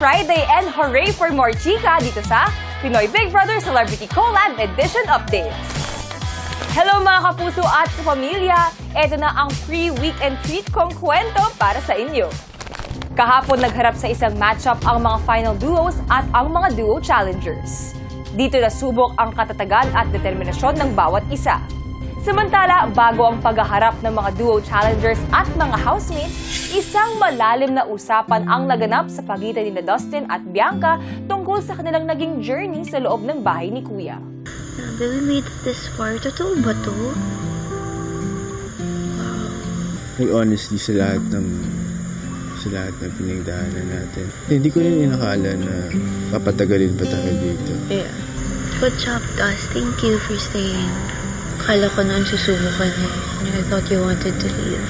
Friday and hooray for more chika dito sa Pinoy Big Brother Celebrity Collab Edition Updates. Hello mga kapuso at kapamilya! Ito na ang free weekend treat kong kwento para sa inyo. Kahapon nagharap sa isang matchup ang mga final duos at ang mga duo challengers. Dito nasubok ang katatagan at determinasyon ng bawat isa. Samantala, bago ang paghaharap ng mga duo challengers at mga housemates, isang malalim na usapan ang naganap sa pagitan ni Dustin at Bianca tungkol sa kanilang naging journey sa loob ng bahay ni Kuya. Grabe, we made it this far. Totoo ba to? Like honestly, sa lahat ng pinagdaanan natin. Hindi ko rin inakala na papatagalin pa tayo dito. Yeah. Good job, Dust. Thank you for staying. Akala ko noon susubo ka na eh. I thought you wanted to leave.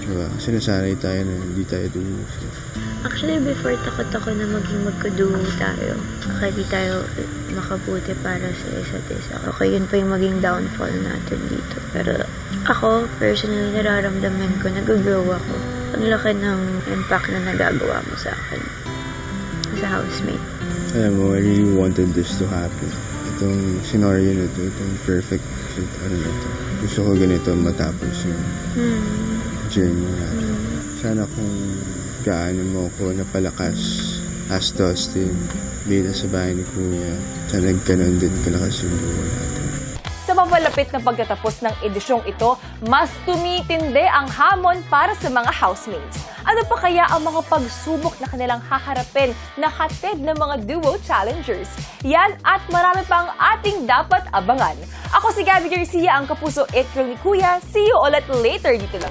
Diba? Kasi nasanay tayo na hindi tayo dumusok. Actually, before takot ako na maging magkaduo tayo. Kaya di tayo makabuti para sa isa't isa. Okay, yun pa yung maging downfall natin dito. Pero ako, personally, nararamdaman ko, nag-grow ako. Ang laki ng impact na nagagawa mo sa akin. As a housemate. Alam mo, I really wanted this to happen. Itong scenario na to, itong perfect ano na to. Gusto ko ganito matapos yung journey natin. Sana kung gaano mo ko napalakas as Dustin bilang sa bahay ni Kuya, sana ganoon din kalakas yung buhay natin. Sa papalapit na pagtatapos ng edisyong ito, mas tumitindi ang hamon para sa mga housemates. Ano pa kaya ang mga pagsubok na kanilang haharapin na hatid ng mga duo challengers? Yan at marami pa ang ating dapat abangan. Ako si Gabby Garcia, ang kapuso it girl ni Kuya. See you ulit later dito lang.